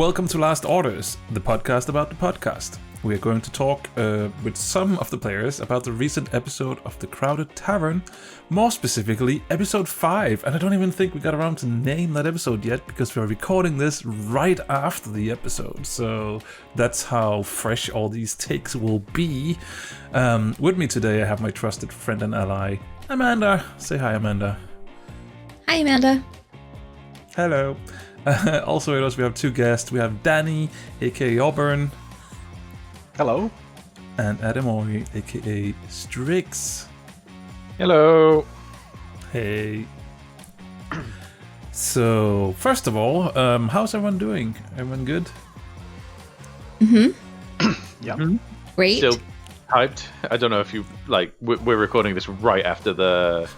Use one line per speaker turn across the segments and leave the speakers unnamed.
Welcome to Last Orders, the podcast about the podcast. We are going to talk with some of the players about the recent episode of the Crowded Tavern, more specifically episode 5, and I don't even think we got around to name that episode yet because we're recording this right after the episode, so that's how fresh all these takes will be. With me today I have my trusted friend and ally, Amanda. Say hi, Amanda.
Hi, Amanda.
Hello. Also with us we have two guests. We have Danny, aka Auburn.
Hello.
And Aedamori, aka Strix.
Hello.
Hey. So, first of all, how's everyone doing? Everyone good?
Yeah.
Great.
Still hyped. I don't know if you we're recording this right after the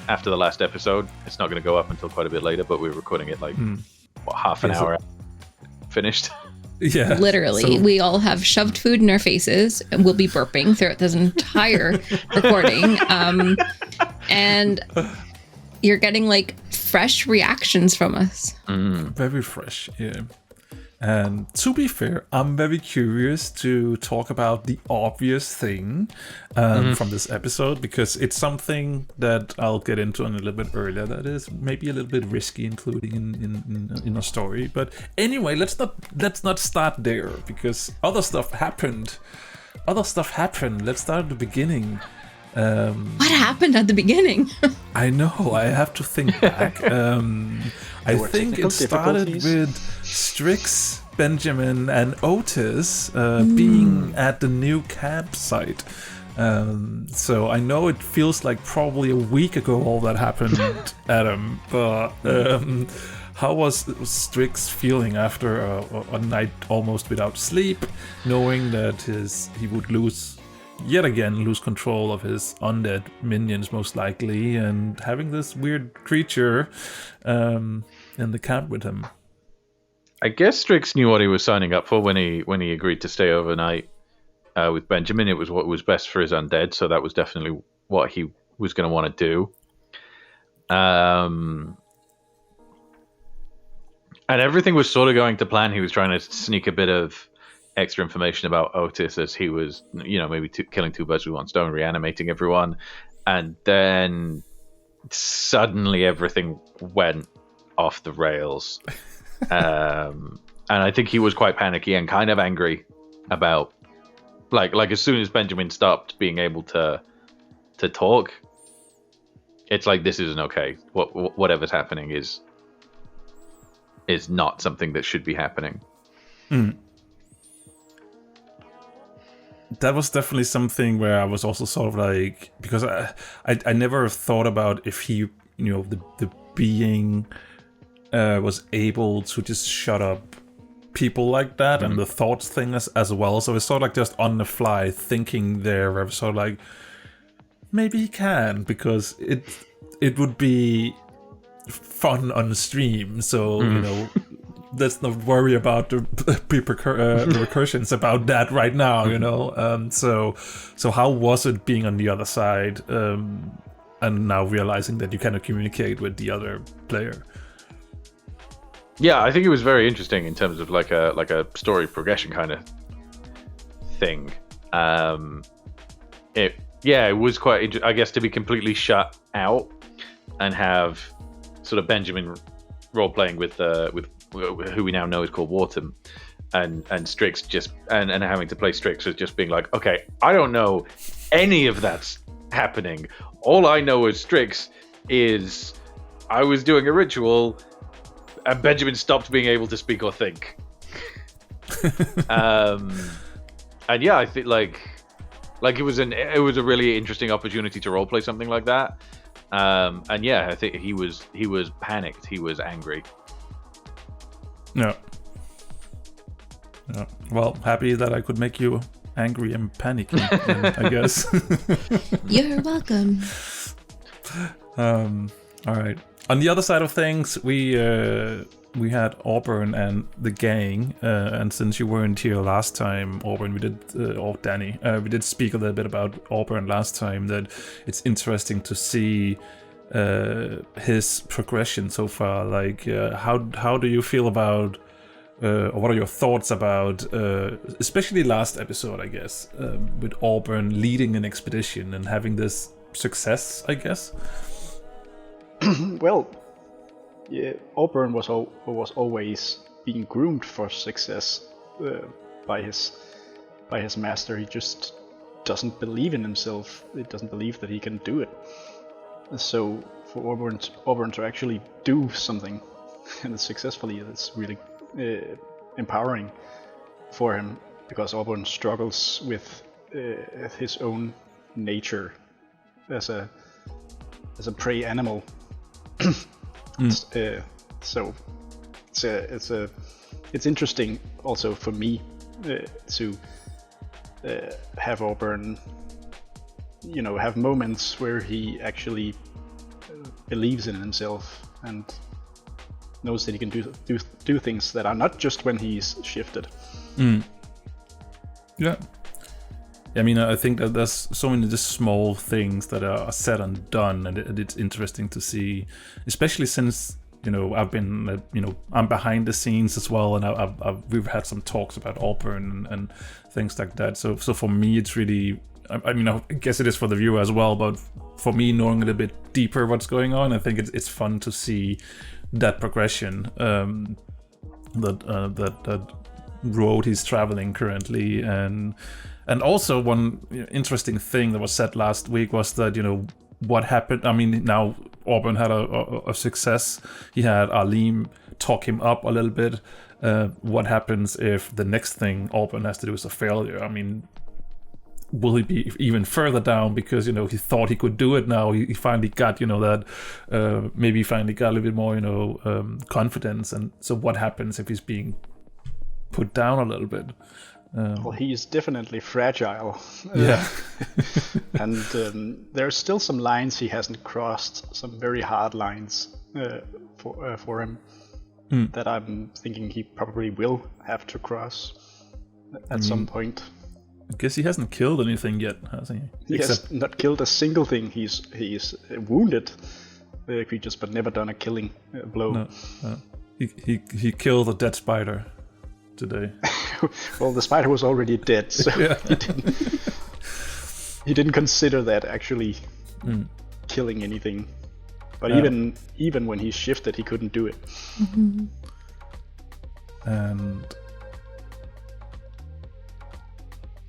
last episode. It's not going to go up until quite a bit later, but we're recording it half an hour finished.
Yeah.
Literally, we all have shoved food in our faces and we'll be burping throughout this entire recording. And you're getting fresh reactions from us.
Very fresh, yeah. And to be fair, I'm very curious to talk about the obvious thing from this episode, because it's something that I'll get into a little bit earlier that is maybe a little bit risky including in a story. But anyway, let's not start there, because other stuff happened. Let's start at the beginning.
What happened at the beginning?
I know, I have to think back. I think it started with Strix, Benjamin, and Otis being at the new campsite. So I know it feels like probably a week ago all that happened, Adam, but how was Strix feeling after a night almost without sleep, knowing that he would lose control of his undead minions most likely, and having this weird creature in the camp with him?
I guess Strix knew what he was signing up for when he agreed to stay overnight with Benjamin. It was what was best for his undead, so that was definitely what he was going to want to do. And everything was sort of going to plan. He was trying to sneak a bit of extra information about Otis as he was, maybe killing two birds with one stone, reanimating everyone, and then suddenly everything went off the rails. And I think he was quite panicky and kind of angry about, like as soon as Benjamin stopped being able to talk, it's like, this isn't okay. Whatever's happening is not something that should be happening.
That was definitely something where I was also sort of like, because I never thought about if he, the being was able to just shut up people like that, and the thoughts thing as well. So it's sort of like just on the fly thinking there, I was sort of like, maybe he can, because it would be fun on stream. So, let's not worry about the repercussions about that right now, So how was it being on the other side, and now realizing that you cannot communicate with the other player?
Yeah, I think it was very interesting in terms of like a story progression kind of thing. It was quite I guess to be completely shut out and have sort of Benjamin role playing with who we now know is called Wharton, and Strix just and having to play Strix as just being like, okay, I don't know any of that's happening. All I know as Strix is I was doing a ritual and Benjamin stopped being able to speak or think. And yeah, I think like it was a really interesting opportunity to role play something like that. And yeah, I think he was panicked. He was angry.
No. Well, happy that I could make you angry and panicky, I guess.
You're welcome.
All right. On the other side of things, we had Auburn and the gang, and since you weren't here last time, Auburn, or Danny, we did speak a little bit about Auburn last time, that it's interesting to see his progression so far. Like, how do you feel about or what are your thoughts about, especially last episode, I guess, with Auburn leading an expedition and having this success, I guess?
Well, yeah, Auburn was always being groomed for success by his master. He just doesn't believe in himself. He doesn't believe that he can do it. So for Auburn to actually do something and successfully, it's really empowering for him, because Auburn struggles with his own nature as a prey animal. So it's interesting also for me to have Auburn, have moments where he actually believes in himself and knows that he can do things that are not just when he's shifted.
Yeah. I mean, I think that there's so many just small things that are said and done, and it's interesting to see, especially since, I've been, I'm behind the scenes as well, and we've had some talks about Auburn and things like that. So for me, it's really, I mean, I guess it is for the viewer as well, but for me, knowing a little bit deeper what's going on, I think it's fun to see that progression, that road he's traveling currently. And also one interesting thing that was said last week was that, what happened. I mean, now Auburn had a success. He had Aleem talk him up a little bit. What happens if the next thing Auburn has to do is a failure? I mean, will he be even further down because, he thought he could do it now? He finally got, that, maybe he finally got a little bit more, confidence. And so what happens if he's being put down a little bit?
Well, he is definitely fragile.
Yeah.
And there's still some lines he hasn't crossed, some very hard lines for him that I'm thinking he probably will have to cross at some point.
I guess he hasn't killed anything yet, has he?
He has not killed a single thing. He's wounded creatures, but never done a killing blow.
No. He killed a dead spider today.
Well, the spider was already dead, so
Yeah.
he didn't consider that actually killing anything. But even when he shifted, he couldn't do it.
Mm-hmm.
And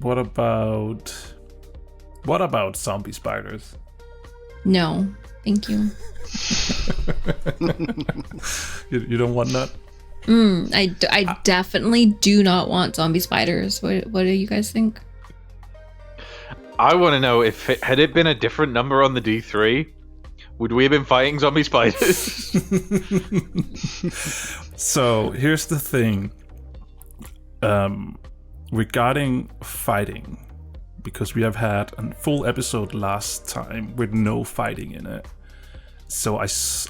what about zombie spiders?
No, thank you.
You don't want that?
I definitely do not want zombie spiders. What do you guys think?
I want to know if had it been a different number on the D3, would we have been fighting zombie spiders?
So here's the thing. Regarding fighting, because we have had a full episode last time with no fighting in it. So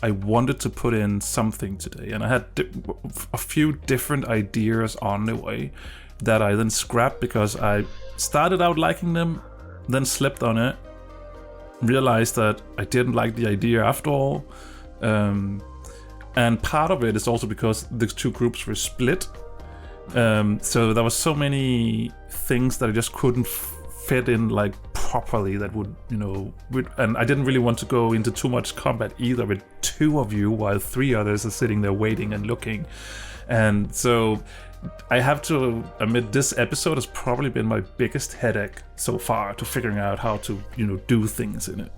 I wanted to put in something today, and I had a few different ideas on the way that I then scrapped because I started out liking them, then slipped on it, realized that I didn't like the idea after all, and part of it is also because the two groups were split, so there was so many things that I just couldn't fit in like properly that would, and I didn't really want to go into too much combat either with two of you while three others are sitting there waiting and looking. And so I have to admit, this episode has probably been my biggest headache so far to figuring out how to, do things in it.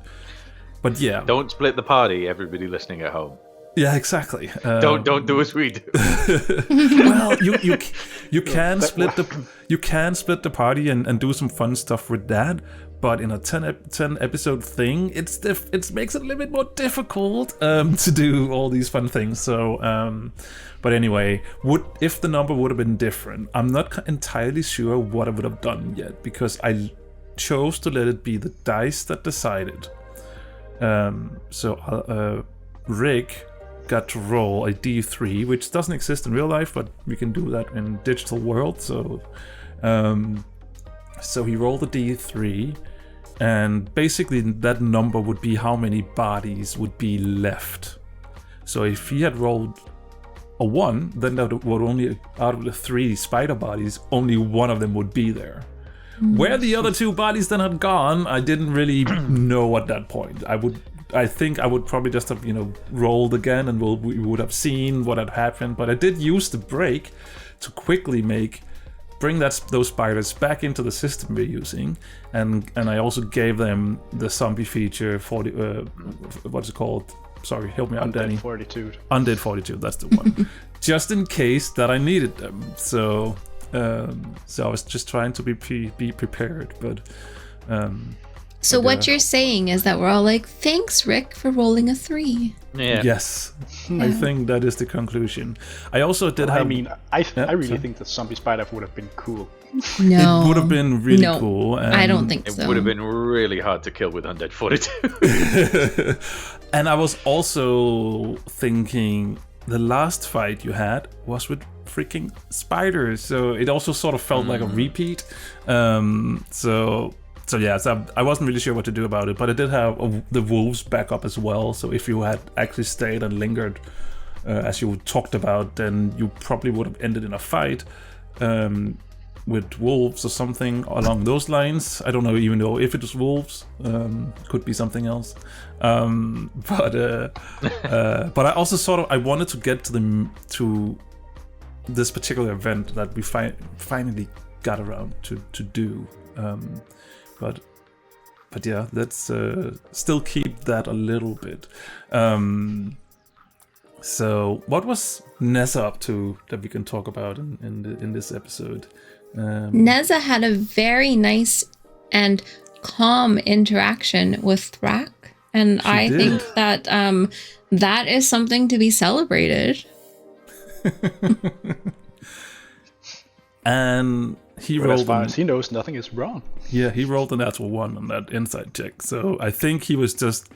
But yeah.
Don't split the party, everybody listening at home.
Yeah, exactly.
Don't do as we do.
Well, you can split the party and do some fun stuff with that, but in a 10 episode thing, it makes it a little bit more difficult to do all these fun things. So, but anyway, if the number would have been different, I'm not entirely sure what I would have done yet, because I chose to let it be the dice that decided. So Rick got to roll a D3, which doesn't exist in real life, but we can do that in digital world. So he rolled a D3, and basically that number would be how many bodies would be left. So if he had rolled a 1, then that would only, out of the 3 spider bodies, only one of them would be there. Where the other 2 bodies then had gone, I didn't really know at that point. I think I would probably just have, rolled again, and we would have seen what had happened. But I did use the break to quickly bring those spiders back into the system we're using, and I also gave them the zombie feature for the what's it called? Sorry, help me out, Danny.
Undead Fortitude.
Undead Fortitude, that's the one. Just in case that I needed them. So I was just trying to be prepared, but.
So what you're saying is that we're all like, thanks, Rick, for rolling a 3.
Yeah.
Yes, I think that is the conclusion. I also did have.
I mean, I really think the zombie spider would have been cool.
No.
It would have been really cool. And
I don't think
It
so.
would have been really hard to kill with Undead Fortitude.
And I was also thinking the last fight you had was with freaking spiders, so it also sort of felt like a repeat. So I wasn't really sure what to do about it, but I did have the wolves back up as well. So if you had actually stayed and lingered, as you talked about, then you probably would have ended in a fight with wolves or something along those lines. I don't know even know if it was wolves. Could be something else. But I also I wanted to get to this particular event that we finally got around to do. But yeah, let's still keep that a little bit. So what was Nessa up to that we can talk about in this episode?
Neza had a very nice and calm interaction with Thrak, and I think that that is something to be celebrated.
And he
But
rolled.
as far as he knows, nothing is wrong.
Yeah, he rolled a natural 1 on that insight check. So I think he was just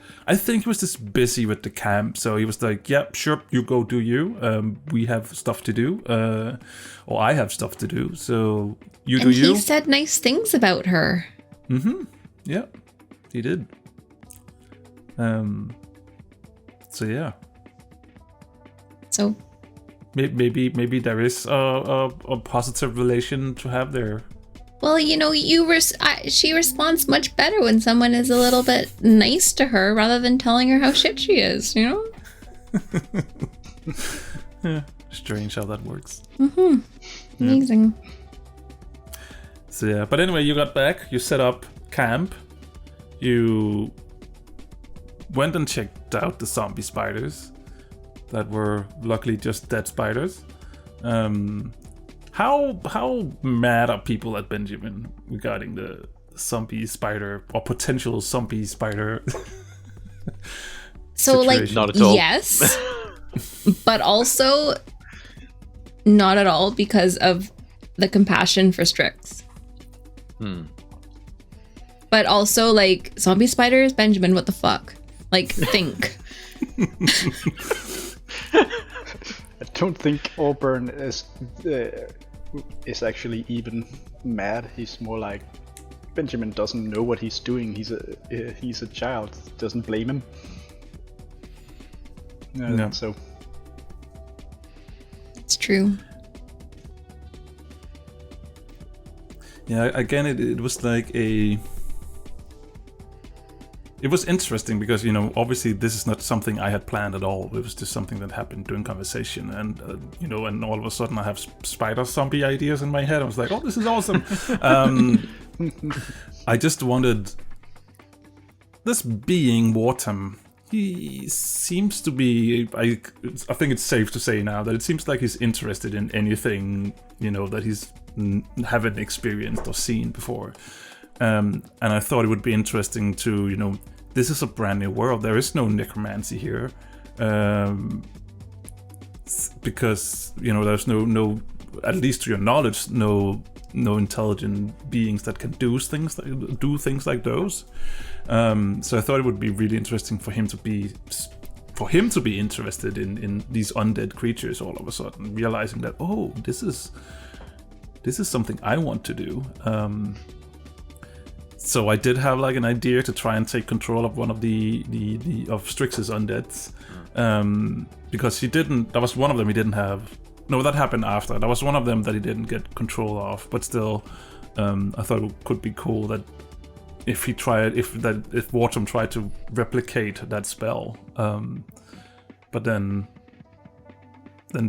busy with the camp. So he was like, "Yep, sure, you go do you. We have stuff to do, or I have stuff to do. So you do you."
And he said nice things about her.
Yeah, he did. So yeah.
So
maybe there is a positive relation to have there.
well, she responds much better when someone is a little bit nice to her rather than telling her how shit she is,
Yeah, strange how that works.
Amazing.
So yeah, but anyway, you got back, you set up camp, you went and checked out the zombie spiders that were luckily just dead spiders. How mad are people at Benjamin regarding the zombie spider or potential zombie spider?
So
situation?
Not at all.
Yes, but also not at all because of the compassion for Strix. But also zombie spiders, Benjamin, what the fuck? Think.
I don't think Auburn is actually even mad. He's more like Benjamin doesn't know what he's doing. He's a child. Doesn't blame him.
No.
So
It's true.
Yeah, again, it was like it was interesting because, obviously this is not something I had planned at all. It was just something that happened during conversation. And, and all of a sudden I have spider zombie ideas in my head. I was like, oh, this is awesome. I just wanted this being Wartam. He seems to be, I think it's safe to say now that it seems like he's interested in anything, that he's haven't experienced or seen before. And I thought it would be interesting to, this is a brand new world. There is no necromancy here. Because, there's no, at least to your knowledge, no intelligent beings that can do things like those. So I thought it would be really interesting for him to be interested in these undead creatures all of a sudden, realizing that, oh, this is something I want to do. So I did have an idea to try and take control of one of the of Strix's undeads. because he didn't. That was one of them he didn't have. No, that happened after. That was one of them that he didn't get control of. But still, I thought it could be cool that if Wartum tried to replicate that spell, but then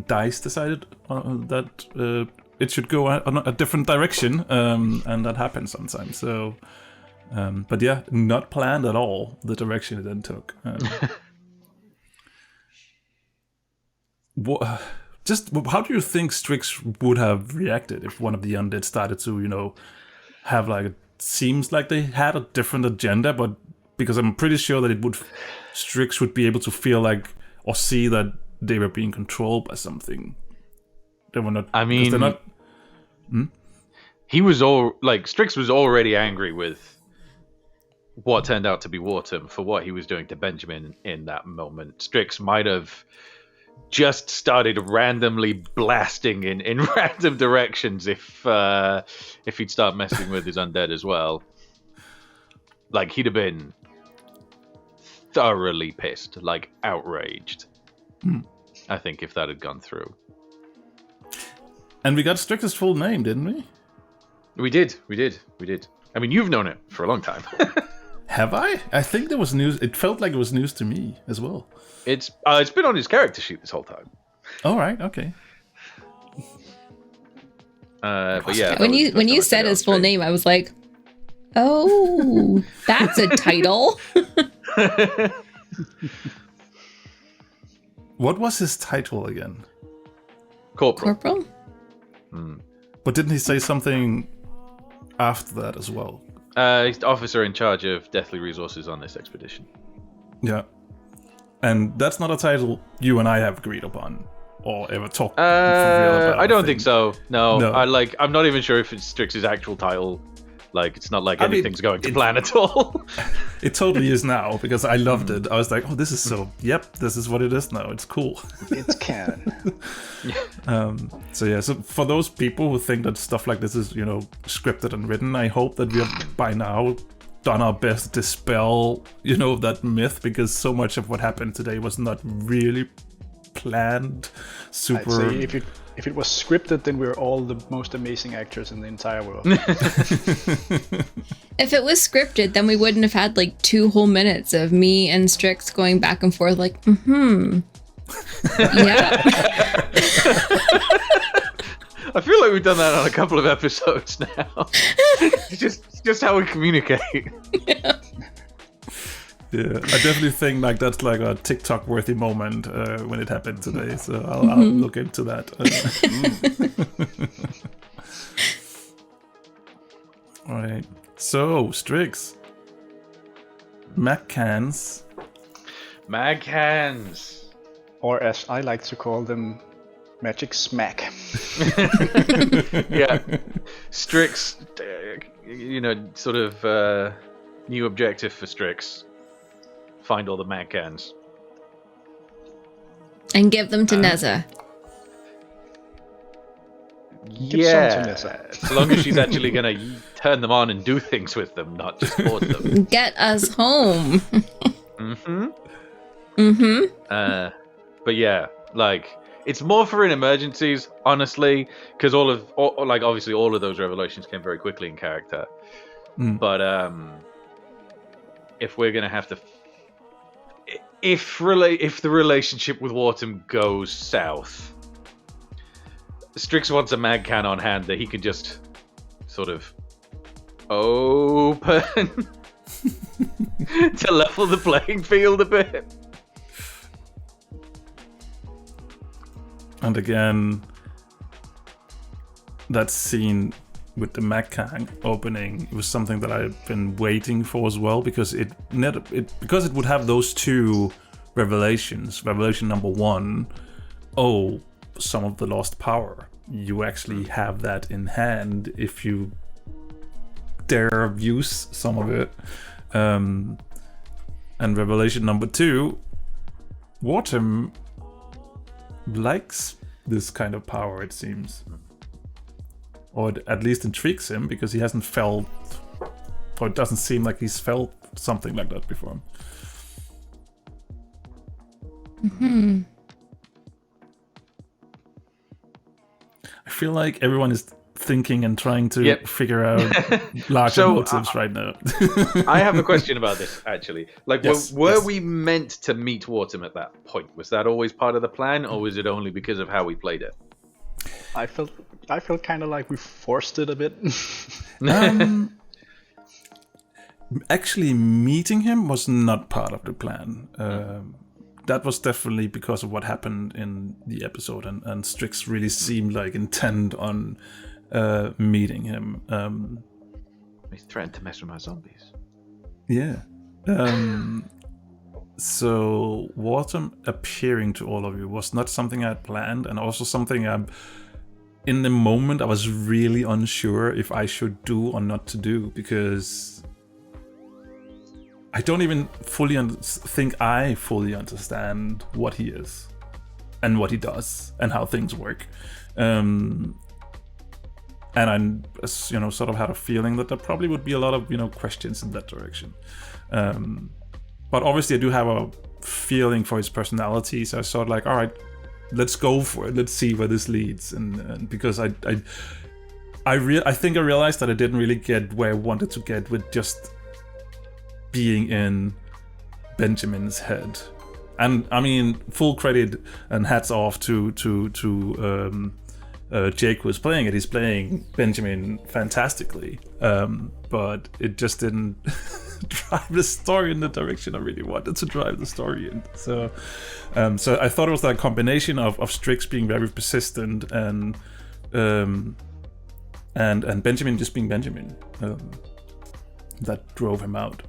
Dice decided that it should go a different direction, and that happens sometimes. So, but yeah, not planned at all the direction it then took. Just how do you think Strix would have reacted if one of the undead started to, have like it seems like they had a different agenda, but because I'm pretty sure that Strix would be able to feel like or see that they were being controlled by something. They were not. I mean, they're not.
He was Strix was already angry with what turned out to be Wartum for what he was doing to Benjamin in that moment. Strix might have just started randomly blasting in random directions if he'd start messing with his undead as well. Like, he'd have been thoroughly pissed, like outraged. I think if that had gone through.
And we got Strix's full name, didn't we?
We did. I mean, you've known it for a long time.
Have I? I think there was news. It felt like it was news to me as well.
It's been on his character sheet this whole time.
All right. Okay.
But yeah,
when you said his full name, I was like, "Oh, that's a title."
What was his title again?
Corporal.
But didn't he say something after that as well?
He's the officer in charge of deathly resources on this expedition.
Yeah. And that's not a title you and I have agreed upon or ever talked for real about.
I don't think so. No. I'm not even sure if it's Strix's actual title. Like, it's not like anything's going to plan at all.
It totally is now, because I loved it. I was like, oh, this is this is what it is now. It's cool.
It's canon.
So for those people who think that stuff like this is, scripted and written, I hope that we have by now done our best to dispel, that myth, because so much of what happened today was not really planned.
I'd say if it was scripted, then we're all the most amazing actors in the entire world.
If it was scripted, then we wouldn't have had like 2 whole minutes of me and Strix going back and forth like, yeah.
I feel like we've done that on a couple of episodes now. It's just how we communicate.
Yeah, I definitely think like that's like a TikTok-worthy moment when it happened today. So I'll look into that. All right. So Strix, Mag-cans,
or as I like to call them, Magic Smack.
Yeah, Strix. Sort of new objective for Strix. Find all the Mag-cans.
And give them to Neza.
Yeah, as long as she's actually going to turn them on and do things with them, not just hoard them.
Get us home.
But yeah, like, it's more for in emergencies, honestly, because obviously all of those revelations came very quickly in character. But if we're going to have to... If the relationship with Wartum goes south, Strix wants a Mag-can on hand that he can just sort of open to level the playing field a bit.
And again, that scene with the Mag-can opening, it was something that I've been waiting for as well, because it would have those 2 revelations. Revelation number 1, some of the lost power. You actually have that in hand if you dare use some of it. And revelation number 2, Wartum likes this kind of power, it seems. Or at least intrigues him, because he hasn't felt, or it doesn't seem like he's felt something like that before. feel like everyone is thinking and trying to
Yep.
figure out larger
So,
motives right now.
I have a question about this, actually. Like,
Yes,
were
yes.
we meant to meet Wharton at that point? Was that always part of the plan, or was it only because of how we played it?
I felt kind of like we forced it a bit.
Actually, meeting him was not part of the plan. That was definitely because of what happened in the episode, and Strix really seemed like intent on meeting him.
He threatened to mess with my zombies.
Yeah. So Wharton appearing to all of you was not something I had planned, and also something in the moment I was really unsure if I should do or not to do, because I don't even think I fully understand what he is and what he does and how things work. And I, sort of had a feeling that there probably would be a lot of, questions in that direction. But obviously I do have a feeling for his personality, so I sort of like, all right, let's go for it. Let's see where this leads. And because I think I realized that I didn't really get where I wanted to get with just being in Benjamin's head. And I mean, full credit and hats off to Jake, who's playing it. He's playing Benjamin fantastically, but it just didn't drive the story in the direction I really wanted to drive the story in. So I thought it was that combination of Strix being very persistent and Benjamin just being Benjamin that drove him out.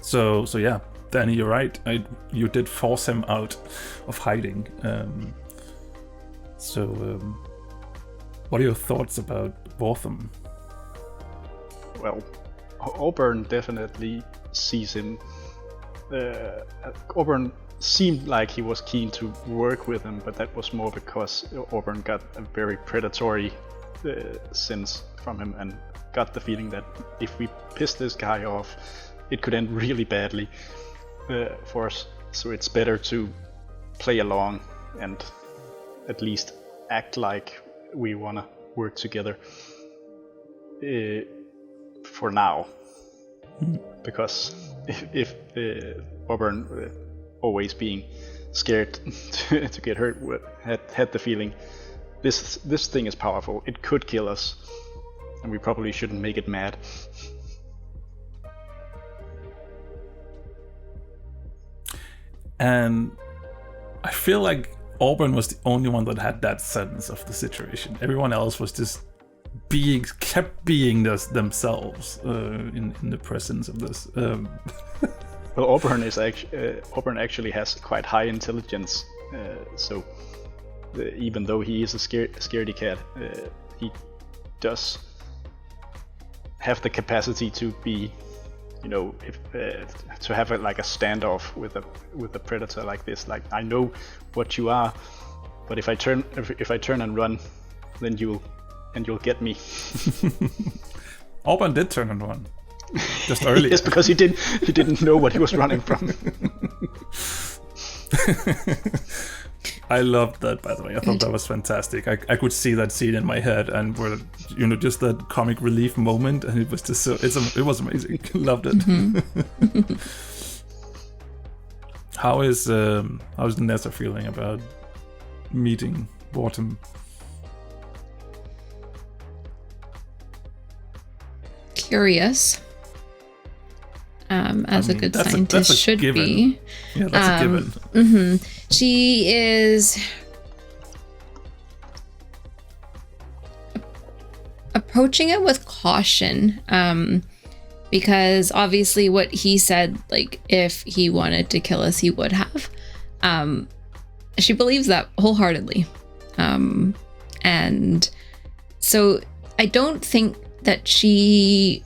So yeah, Danny, you're right. You did force him out of hiding. What are your thoughts about Botham?
Well, Auburn definitely sees him. Auburn seemed like he was keen to work with him, but that was more because Auburn got a very predatory sense from him and got the feeling that if we piss this guy off, it could end really badly for us. So it's better to play along and at least act like we want to work together for now. Because if Auburn always being scared to get hurt had the feeling this thing is powerful, it could kill us, and we probably shouldn't make it mad.
And I feel like Auburn was the only one that had that sense of the situation. Everyone else was just kept being themselves in the presence of this.
Well, Auburn actually has quite high intelligence, so even though he is a scaredy cat, he does have the capacity to be, to have a standoff with a predator like this. Like, I know what you are, but if I turn and run, then you'll get me.
Auburn did turn and run just earlier.
Yes, because he didn't know what he was running from.
I loved that, by the way. I thought that was fantastic. I could see that scene in my head, and just that comic relief moment, and it was just it was amazing. Loved it. Mm-hmm. How's Nessa feeling about meeting Wharton?
Curious, as a good scientist should
given.
be.
Yeah, that's a given.
Mm-hmm. She is approaching it with caution, because obviously what he said, like, if he wanted to kill us, he would have. She believes that wholeheartedly, and so I don't think that she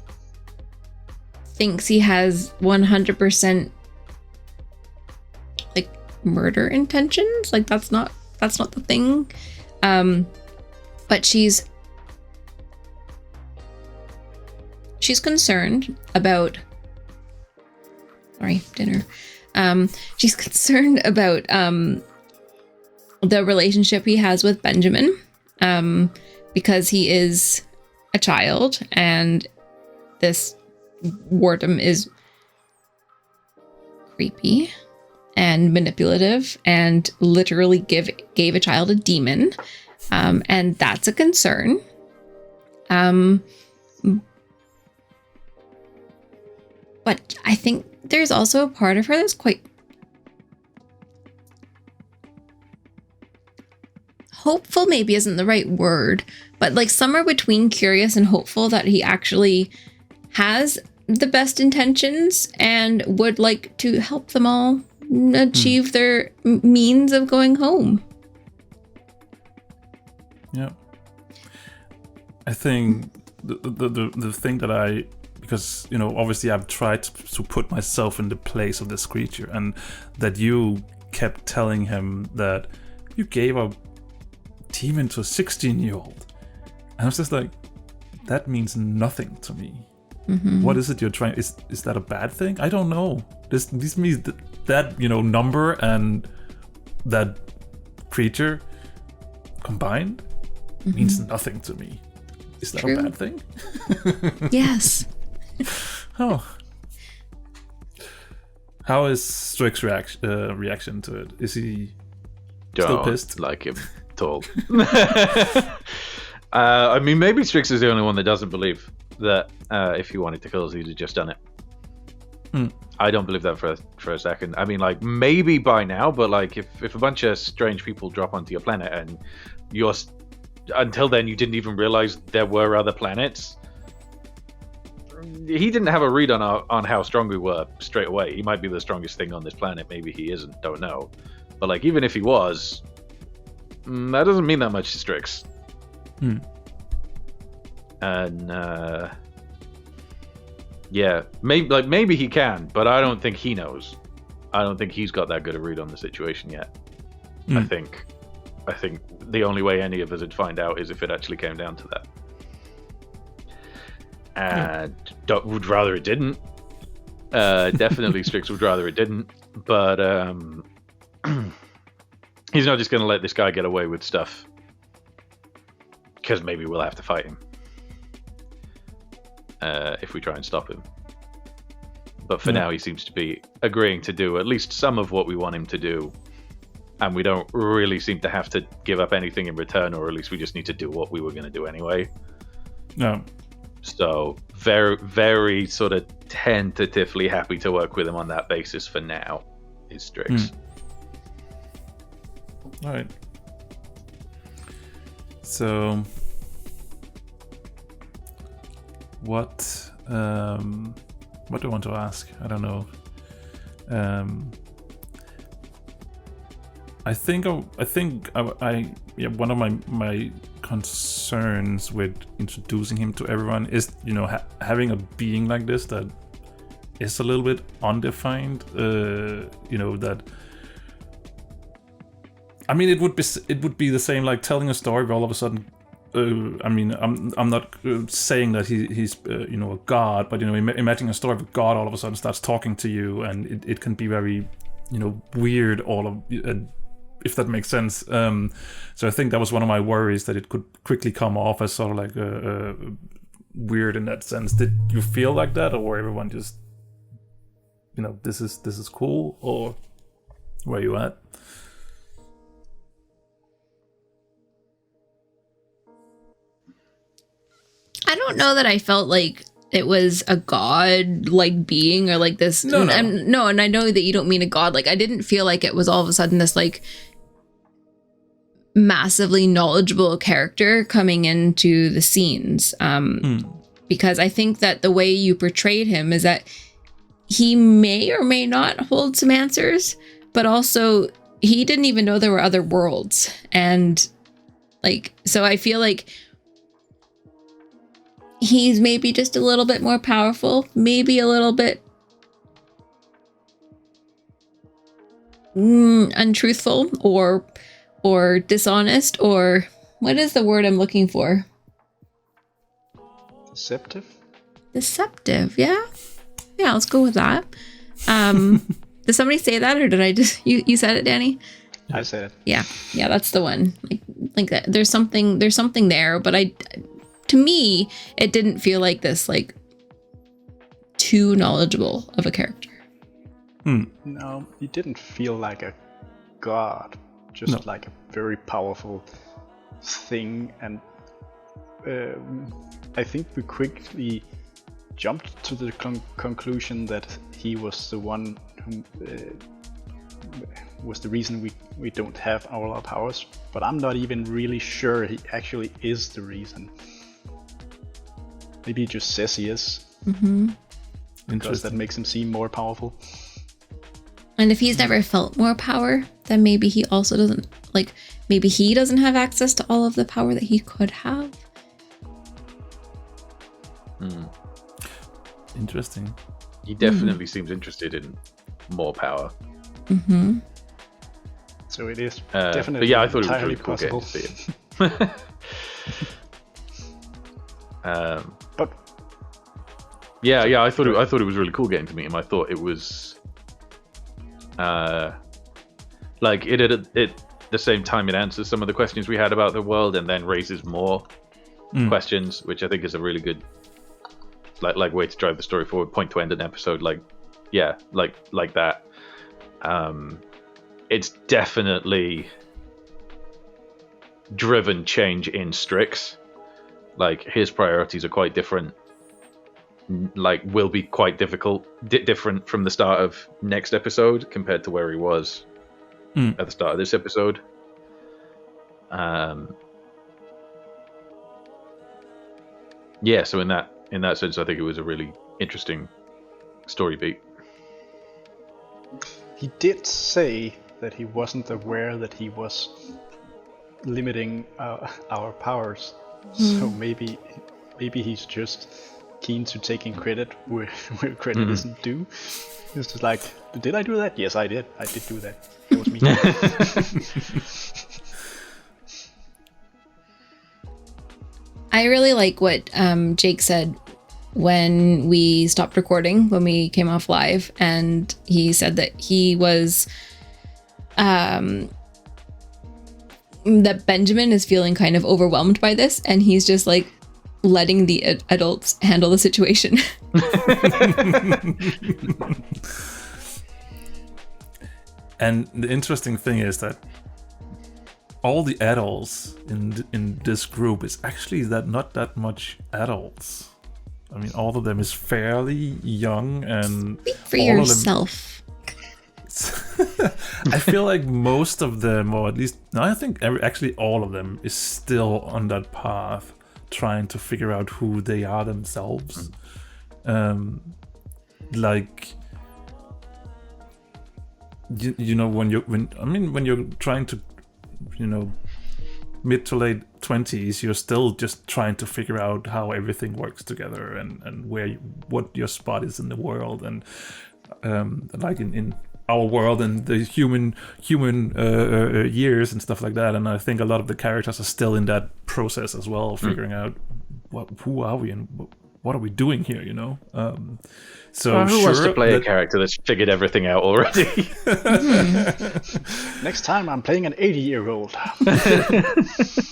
thinks he has 100% like murder intentions. Like, that's not the thing. But she's concerned about dinner. She's concerned about the relationship he has with Benjamin, because he is a child, and this Wardum is creepy and manipulative and literally gave a child a demon, and that's a concern. But I think there's also a part of her that's quite hopeful, maybe isn't the right word, but like somewhere between curious and hopeful that he actually has the best intentions and would like to help them all achieve their means of going home.
Yeah. I think the thing that because, you know, obviously I've tried to put myself in the place of this creature, and that you kept telling him that you gave a demon to a 16-year-old. And I was just like, that means nothing to me. Mm-hmm. What is it you're trying? Is that a bad thing? I don't know. This means that, you know, number and that creature combined means nothing to me. Is that a bad thing?
Yes.
Oh. How is Strick's reaction to it? Is he still pissed?
Like him at all. I mean, maybe Strix is the only one that doesn't believe that if he wanted to kill us, he'd have just done it. I don't believe that for a second. I mean, like, maybe by now, but like if a bunch of strange people drop onto your planet and until then you didn't even realize there were other planets, he didn't have a read on how strong we were straight away. He might be the strongest thing on this planet. Maybe he isn't. Don't know. But like, even if he was, that doesn't mean that much to Strix. And yeah, maybe he can, but I don't think he knows. I don't think he's got that good a read on the situation yet. I think the only way any of us would find out is if it actually came down to that. And would rather it didn't. Definitely Strix would rather it didn't. But he's not just going to let this guy get away with stuff, because maybe we'll have to fight him if we try and stop him. But for now, he seems to be agreeing to do at least some of what we want him to do. And we don't really seem to have to give up anything in return, or at least we just need to do what we were going to do anyway.
No.
So very, very sort of tentatively happy to work with him on that basis for now, is Strix.
All right. So, what do I want to ask? I don't know. I think one of my concerns with introducing him to everyone is, you know, having a being like this that is a little bit undefined. You know, that, I mean, it would be the same like telling a story where all of a sudden, I mean, I'm not saying that he's you know, a god, but, you know, imagine a story of a god all of a sudden starts talking to you, and it can be very, you know, weird, if that makes sense. So I think that was one of my worries, that it could quickly come off as sort of like weird in that sense. Did you feel like that, or everyone just, you know, this is cool, or where you at?
I don't know that I felt like it was a god-like being, or like this.
No.
And I know that you don't mean a god. Like, I didn't feel like it was all of a sudden this like massively knowledgeable character coming into the scenes. Because I think that the way you portrayed him is that he may or may not hold some answers, but also he didn't even know there were other worlds. And like, so I feel like he's maybe just a little bit more powerful, maybe a little bit untruthful or dishonest, or what is the word I'm looking for? Deceptive, yeah, let's go with that. Did somebody say that, or did I just you said it, Danny?
I said it.
Yeah, that's the one. Like that. There's something there, but to me, it didn't feel like this like too knowledgeable of a character.
No, he didn't feel like a god, just like a very powerful thing. And I think we quickly jumped to the conclusion that he was the one who was the reason we don't have all our powers. But I'm not even really sure he actually is the reason. Maybe he just says he is. Because that makes him seem more powerful.
And if he's never felt more power, then maybe he also doesn't, like, maybe he doesn't have access to all of the power that he could have.
Interesting.
He definitely seems interested in more power.
So it is definitely.
But yeah, I thought it was
entirely
really cool
possible.
getting to see him.
But
yeah, I thought it was really cool getting to meet him. I thought it was like it at the same time it answers some of the questions we had about the world and then raises more questions, which I think is a really good like way to drive the story forward, point to end an episode like that. It's definitely driven change in Strix. Like his priorities are quite different. Like will be quite different from the start of next episode compared to where he was at the start of this episode. Yeah, so in that sense, I think it was a really interesting story beat.
he did say that he wasn't aware that he was limiting our powers. So maybe he's just keen to taking credit where credit isn't due. It's just like, did I do that? Yes, I did. I did do that. That was me.
I really like what Jake said when we stopped recording, when we came off live, and he said that he was that Benjamin is feeling kind of overwhelmed by this, and he's just like letting the adults handle the situation.
And the interesting thing is that all the adults in this group is actually not that much adults. I mean, all of them is fairly young, and
Speak for yourself.
I feel like most of them, or at least I think actually all of them, is still on that path, trying to figure out who they are themselves. Like, you know, when you're trying to, you know, mid to late 20s, you're still just trying to figure out how everything works together and what your spot is in the world, and like in our world and the human years and stuff like that. And I think a lot of the characters are still in that process as well, figuring out who are we and what are we doing here, you know. So
who wants to play a character that's figured everything out already?
Next time I'm playing an 80-year-old.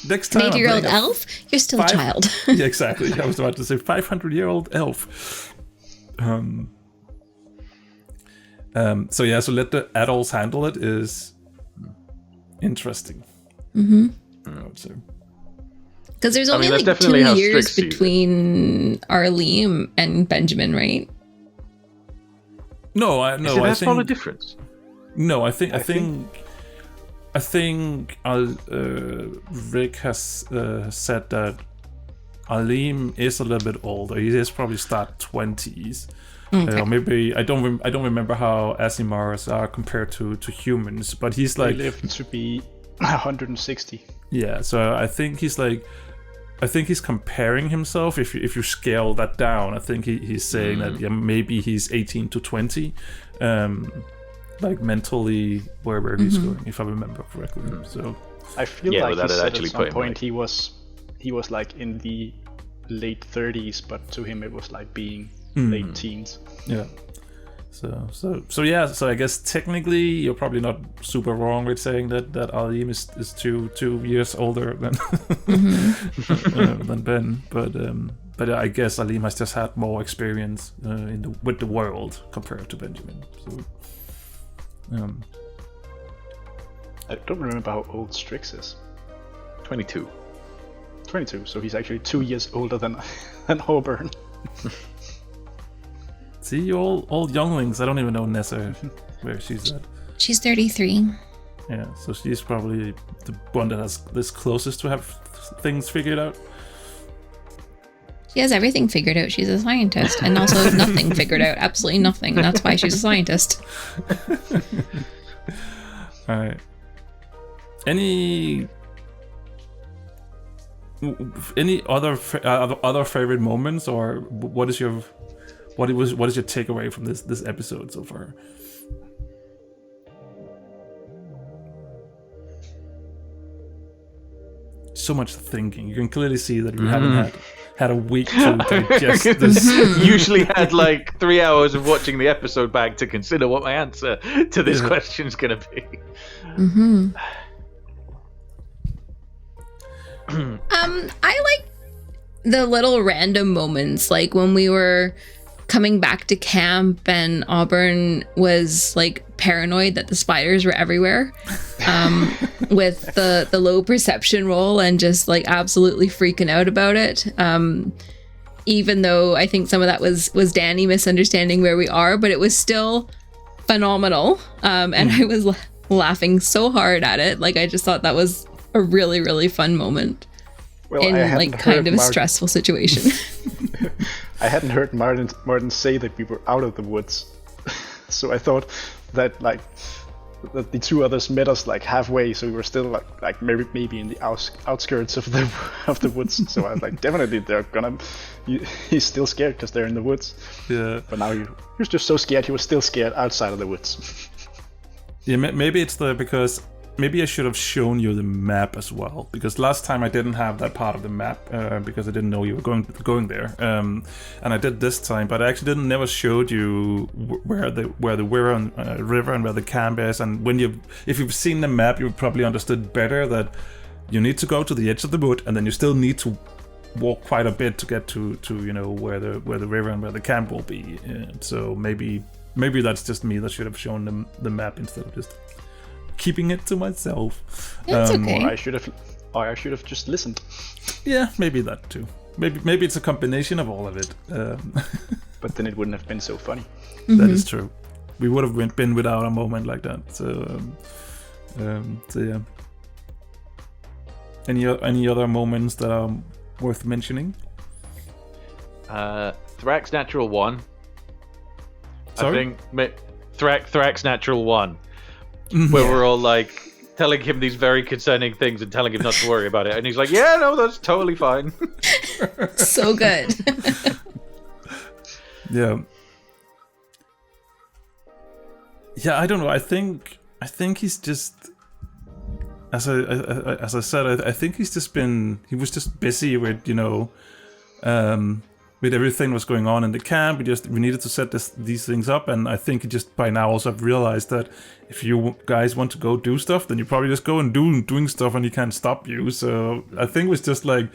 Next time,
an 80-year-old elf? You're still a child.
Yeah, exactly. I was about to say 500-year-old elf. So yeah, so let the adults handle it is interesting. I would say.
Because there's only like 2 years between Arlene and Benjamin, right?
No,
I think a difference.
No, I think Rick has said that Arlene is a little bit older. He is probably start 20s. Okay. Or maybe I don't remember how Aedamors are compared to humans, but he's like
they live to be 160.
Yeah, so I think he's comparing himself. If you scale that down, I think he's saying that maybe he's 18 to 20, like mentally where he's going, if I remember correctly. So
I feel like he said at some point he was like in the late 30s, but to him it was like being late teens.
Yeah. So yeah. So I guess technically you're probably not super wrong with saying that Alim is 2 years older than than Ben, but I guess Alim has just had more experience with the world compared to Benjamin. So.
I don't remember how old Strix is.
22.
22, so he's actually 2 years older than Auburn.
See, you all younglings. I don't even know Nessa where she's at.
She's 33.
Yeah, so she's probably the one that has this closest to have things figured out.
She has everything figured out. She's a scientist, and also nothing figured out. Absolutely nothing. That's why she's a scientist.
All right. Any other favorite moments, or what is your takeaway from this episode so far? So much thinking. You can clearly see that we haven't had a week to digest this.
Usually had like 3 hours of watching the episode back to consider what my answer to this question's gonna be.
I like the little random moments, like when we were coming back to camp and Auburn was like paranoid that the spiders were everywhere, with the low perception roll and just like absolutely freaking out about it. Even though I think some of that was Danny misunderstanding where we are, but it was still phenomenal. And I was laughing so hard at it. Like, I just thought that was a really, really fun moment in like kind of a stressful situation.
I hadn't heard Martin say that we were out of the woods, so I thought that like that the two others met us like halfway, so we were still like maybe in the outskirts of the woods. So I was like, definitely they're gonna. He's still scared because they're in the woods.
Yeah.
But now he was just so scared. He was still scared outside of the woods.
Yeah, maybe it's because maybe I should have shown you the map as well, because last time I didn't have that part of the map because I didn't know you were going there, and I did this time, but I actually never showed you where the river and where the camp is. And if you've seen the map, you've probably understood better that you need to go to the edge of the wood, and then you still need to walk quite a bit to get to where the river and where the camp will be. So maybe that's just me that should have shown them the map instead of just keeping it to myself.
That's okay.
Or I should have just listened.
Yeah, maybe that too. Maybe it's a combination of all of it.
But then it wouldn't have been so funny.
That is true. We would have been without a moment like that. So yeah. Any other moments that are worth mentioning?
Thrax Natural 1.
Sorry?
I think Thrax Natural 1. Where we're all like telling him these very concerning things and telling him not to worry about it, and he's like, "Yeah, no, that's totally fine."
So good.
Yeah. I don't know. I think he's just, as I said, I think he was just busy with with everything was going on in the camp. We needed to set these things up, and I think he just by now also have realized that if you guys want to go do stuff, then you probably just go and doing stuff, and he can't stop you. So I think it was just like,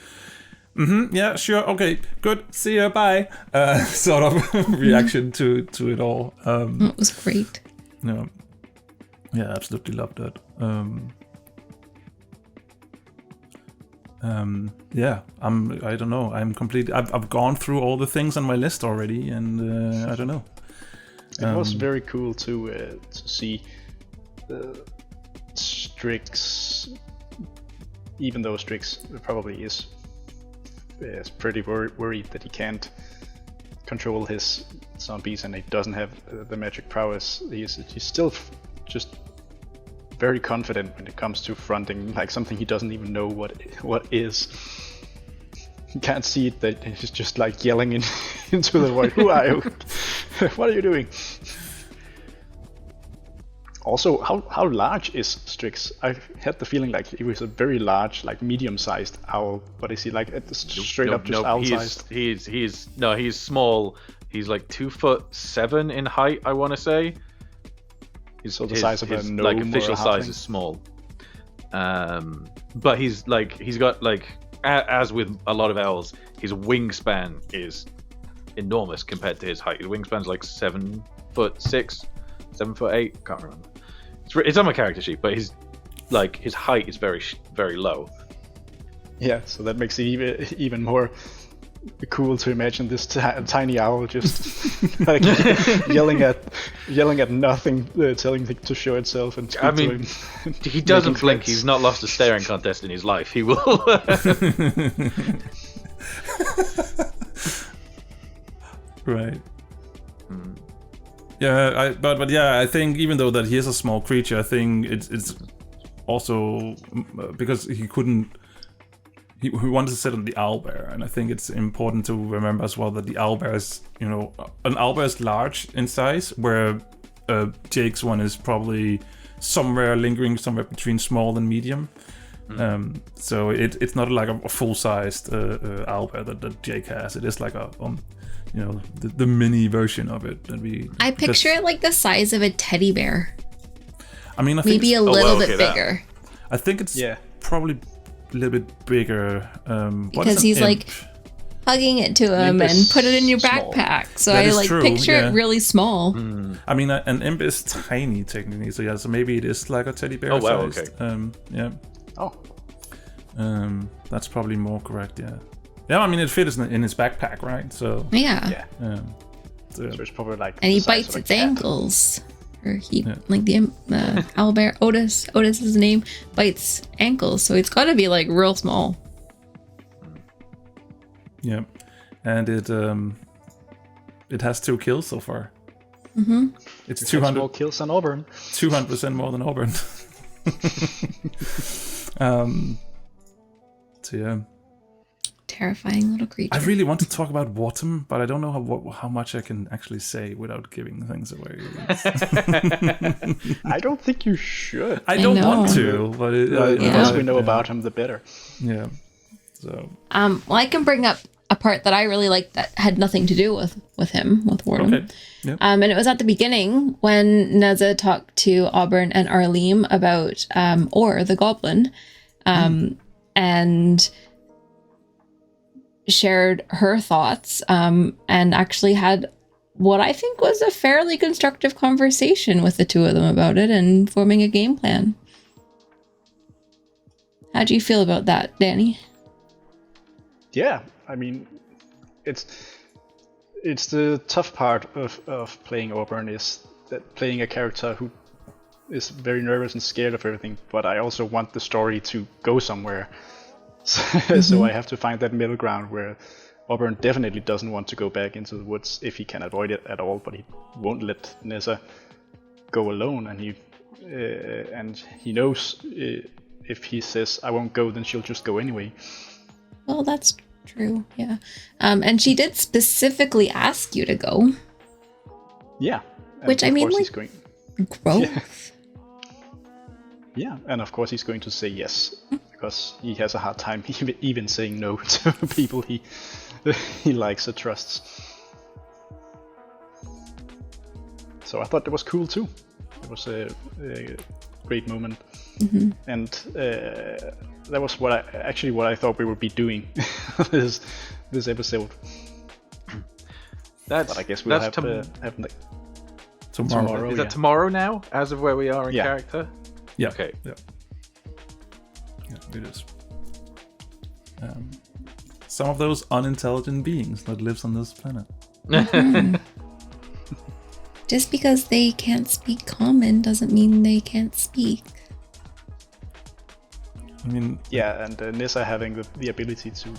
yeah, sure, okay, good, see ya, bye, sort of reaction to it all.
It was great.
Yeah, absolutely loved that. Yeah, I don't know. I'm completely. I've gone through all the things on my list already, and I don't know.
It was very cool to see Strix, even though Strix probably is pretty worried that he can't control his zombies and he doesn't have the magic prowess. He's still just very confident when it comes to fronting like something he doesn't even know what is. He can't see it, that he's just like yelling into the void. Who are you? What are you doing? Also, how large is Strix? I had the feeling like he was a very large, like medium-sized owl. But is he like straight up just owl-sized?
He's small, He's like 2'7" in height, I want to say.
So the size of a gnome
like
or
official
a
size
halfling?
is small. But he's got like, as with a lot of elves, his wingspan is enormous compared to his height. His wingspan's like 7'6", 7'8". Can't remember. It's on my character sheet, but his height is very very low.
Yeah, so that makes it even more cool to imagine this tiny owl just like yelling at nothing, telling it to show itself and speak
I
to
mean,
him.
he doesn't
Making
blink.
threats.
He's not lost a staring contest in his life. He will.
Right. Yeah, but yeah, I think even though that he is a small creature, I think it's also because he couldn't. He wanted to sit on the owlbear, and I think it's important to remember as well that the owlbear is, an owlbear is large in size, where Jake's one is probably lingering somewhere between small and medium. So it's not like a full-sized owlbear that Jake has. It is like the mini version of it that we.
I picture it like the size of a teddy bear.
I mean, I think
Maybe a little bit bigger.
I think it's probably a little bit bigger.
Because he's like hugging it to him and put it in your
small.
backpack. So
That
I
is
like
true,
picture
yeah.
it really small.
I mean, an imp is tiny technically, so yeah. So maybe it is like a teddy bear.
Oh, wow,
sized.
okay.
Yeah.
Oh,
That's probably more correct. Yeah. Yeah. I mean, it fits in his backpack, right? So.
Yeah.
yeah.
So,
So it's probably like.
And he
the size
bites
of a
its
cat.
ankles. Or like the owlbear, Otis is his name, bites ankles. So it's got to be like real small.
yeah. And it has 2 kills so far.
Mm-hmm.
It's
We've had small
200.
kills on Auburn.
200% more than Auburn. So yeah,
Terrifying little creature.
I really want to talk about Wharton, but I don't know how much I can actually say without giving things away.
I don't think you should.
I don't
know.
want to, but
The less we know about him, the better.
Yeah. So
Well, I can bring up a part that I really liked that had nothing to do with Wharton.
okay. Yeah.
And it was at the beginning when Neza talked to Auburn and Arlene about Or the goblin, and shared her thoughts, and actually had what I think was a fairly constructive conversation with the two of them about it and forming a game plan. How do you feel about that, Danny?
Yeah, I mean, it's the tough part of playing Auburn is that playing a character who is very nervous and scared of everything, but I also want the story to go somewhere. So I have to find that middle ground where Auburn definitely doesn't want to go back into the woods if he can avoid it at all, but he won't let Nessa go alone, and he knows if he says I won't go, then she'll just go anyway.
Well, that's true, yeah. And she did specifically ask you to go.
Yeah. And
Which, I
of
mean,
course
like-
he's going.
Growth.
Yeah, and of course he's going to say yes, because he has a hard time even saying no to people he likes or trusts. So I thought that was cool too. It was a great moment, and that was what I thought we would be doing this episode. But I guess we'll have tomorrow.
Is that tomorrow now, as of where we are in
Yeah.
character?
Yeah.
Okay.
Yeah. Yeah, it is. Some of those unintelligent beings that lives on this planet.
Just because they can't speak common doesn't mean they can't speak.
I mean,
Yeah, and Nissa having the ability to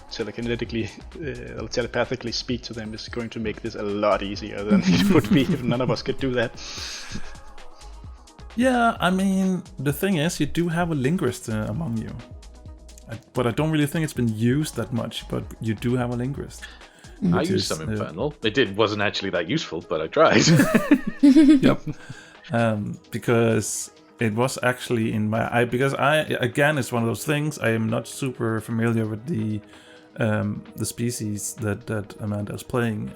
telepathically speak to them is going to make this a lot easier than it would be if none of us could do that.
yeah, I mean, the thing is, you do have a linguist among you. But I don't really think it's been used that much, but you do have a linguist.
I used some infernal. It wasn't actually that useful, but I tried.
Yep. Because it was actually in my because again it's one of those things, I am not super familiar with the species that Amanda is playing.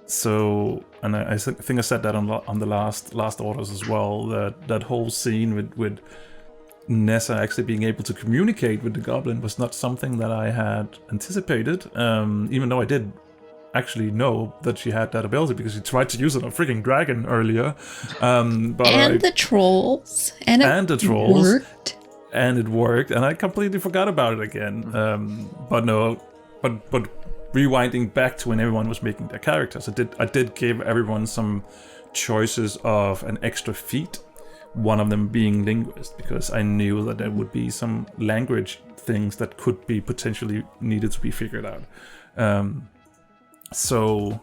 So, and I think I said that on the last orders as well. That whole scene with Nessa actually being able to communicate with the goblin was not something that I had anticipated. Even though I did actually know that she had that ability because she tried to use it on a freaking dragon earlier. But
the trolls. And
the trolls.
Worked.
And it worked, and I completely forgot about it again. But rewinding back to when everyone was making their characters, I did give everyone some choices of an extra feat. One of them being linguist, because I knew that there would be some language things that could be potentially needed to be figured out. So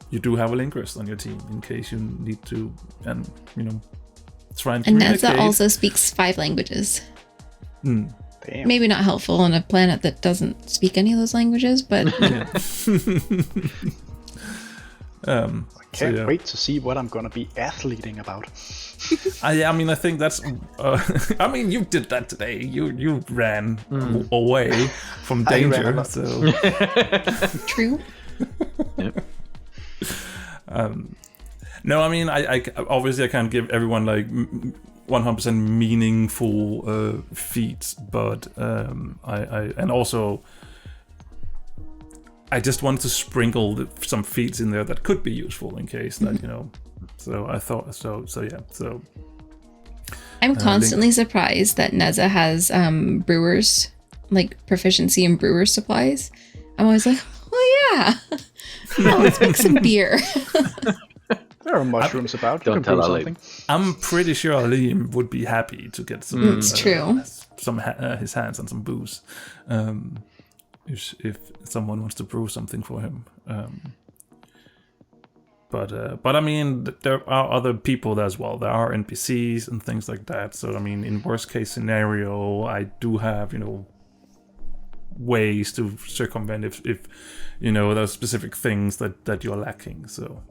you do have a linguist on your team in case you need to, and try and communicate.
Nessa also speaks 5 languages.
Damn.
Maybe not helpful on a planet that doesn't speak any of those languages, but
I can't wait to see what I'm gonna be athleting about.
I think that's. You did that today. You ran away from danger. So
true.
Yep.
No, I obviously I can't give everyone like 100% meaningful feats, but I just wanted to sprinkle some feats in there that could be useful in case that So I thought so. Yeah. So
I'm constantly surprised that Neza has brewers, like proficiency in brewer's supplies. I'm always like, oh yeah, let's make some beer.
There are mushrooms about.
Don't tell Ali.
Something.
I'm pretty sure Liam would be happy to get some.
It's true.
His hands on some booze, if someone wants to brew something for him. But there are other people there as well. There are NPCs and things like that. So in worst case scenario, I do have ways to circumvent if there's specific things that you're lacking. So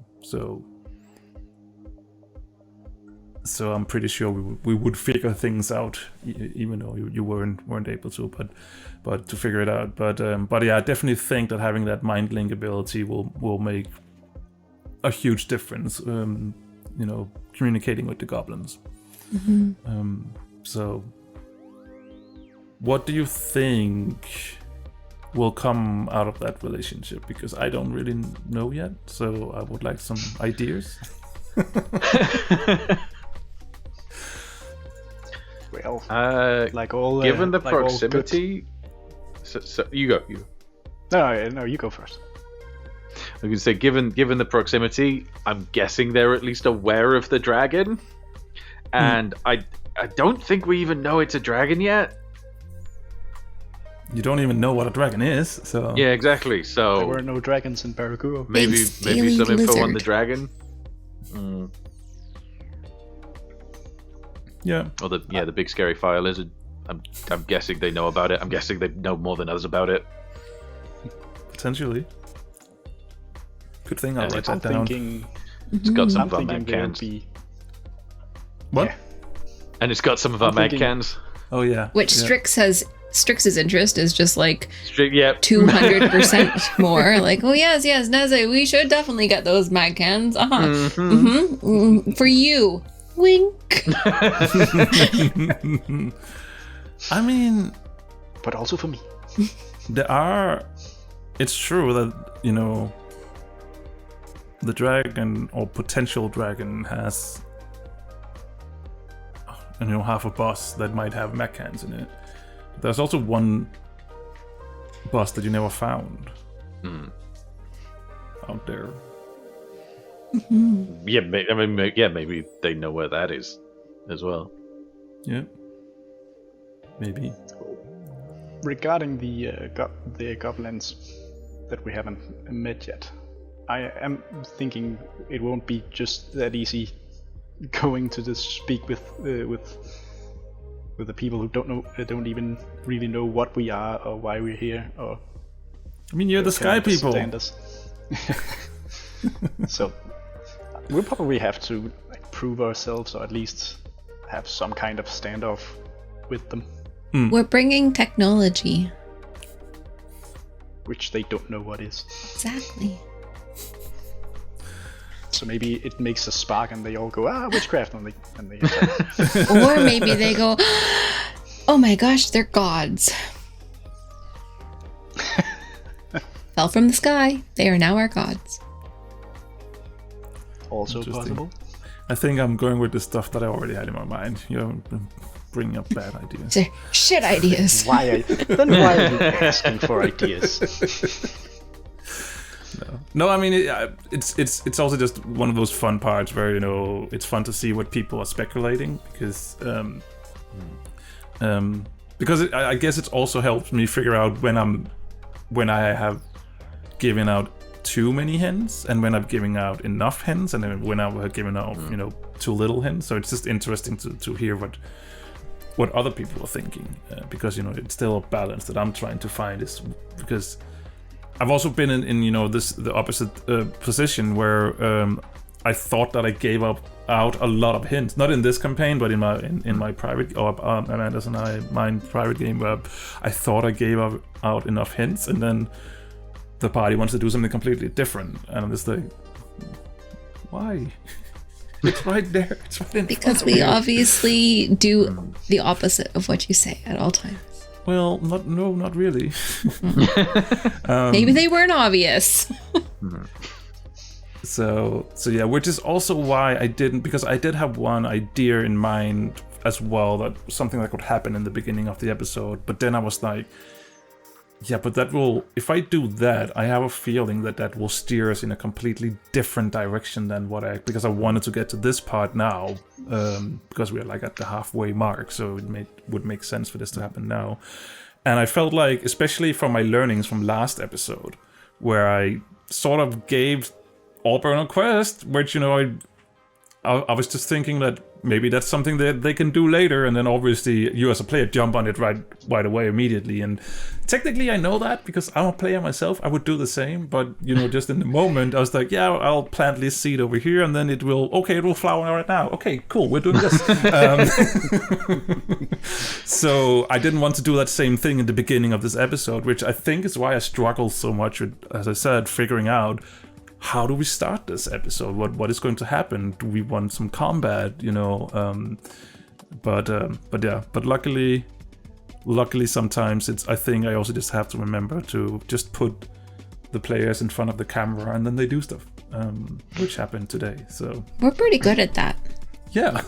I'm pretty sure we would figure things out, even though you weren't able to. But to figure it out. But yeah, I definitely think that having that mind link ability will make a huge difference. Communicating with the goblins.
Mm-hmm.
So, what do you think will come out of that relationship? Because I don't really know yet. So I would like some ideas.
Well, like
given the
like
proximity, so you go.
No, you go first.
I can say, given the proximity, I'm guessing they're at least aware of the dragon, and I don't think we even know it's a dragon yet.
You don't even know what a dragon is, so
yeah, exactly. So
there were no dragons in Barracuda.
Maybe some info on the dragon.
Yeah.
Or the big scary fire lizard. I'm guessing they know about it. I'm guessing they know more than others about it.
Potentially. Good thing I'll write that down.
It's got some of our mag cans.
What?
Yeah.
And it's got some of our mag cans.
Oh yeah.
Which Strix's interest is just like 200% more. Like, oh yes, Neze, we should definitely get those mag cans. For you. Wink.
But also for me.
It's true that, the dragon or potential dragon has, half a boss that might have mech hands in it. There's also one boss that you never found out there.
Yeah, maybe they know where that is as well.
Yeah, maybe.
Regarding the goblins that we haven't met yet, I am thinking it won't be just that easy going to just speak with the people who don't even really know what we are or why we're here, or
you're the sky people.
So we'll probably have to prove ourselves, or at least have some kind of standoff with them.
We're bringing technology,
which they don't know what is.
Exactly.
So maybe it makes a spark, and they all go witchcraft, and they attack.
Or maybe they go, oh my gosh, they're gods. Fell from the sky. They are now our gods.
Also possible.
I think I'm going with the stuff that I already had in my mind. You're bringing up bad ideas.
They're shit ideas.
Why are you asking for ideas?
No, I mean it's also just one of those fun parts where it's fun to see what people are speculating because I guess it also helps me figure out when I have given out too many hints and when I'm giving out enough hints and then when I've given out too little hints. So it's just interesting to hear what other people are thinking because it's still a balance that I'm trying to find is because I've also been in the opposite position where I thought that I gave out a lot of hints, not in this campaign, but in my private or Amanda's and mine private game where I thought I gave out enough hints, and then the party wants to do something completely different, and I'm just like, why? It's right there. It's right in
because
front
we
of you.
obviously do the opposite of what you say at all times.
Well, not really.
Maybe they weren't obvious.
So yeah, which is also why I didn't, because I did have one idea in mind as well, that something that could happen in the beginning of the episode, but then I was like, yeah, but that will, if I do that, I have a feeling that will steer us in a completely different direction than because I wanted to get to this part now, because we're like at the halfway mark, so it would make sense for this to happen now. And I felt like, especially from my learnings from last episode, where I sort of gave Allburn a quest, which, I was just thinking that maybe that's something that they can do later, and then obviously you as a player jump on it right away immediately. And technically I know that because I'm a player myself, I would do the same, but just in the moment I was like, yeah, I'll plant this seed over here and then it will flower right now. Okay, cool, we're doing this. So I didn't want to do that same thing in the beginning of this episode, which I think is why I struggle so much with, as I said, figuring out how do we start this episode? What is going to happen? Do we want some combat? But luckily sometimes I think I also just have to remember to just put the players in front of the camera and then they do stuff, which happened today. So
we're pretty good at that.
Yeah.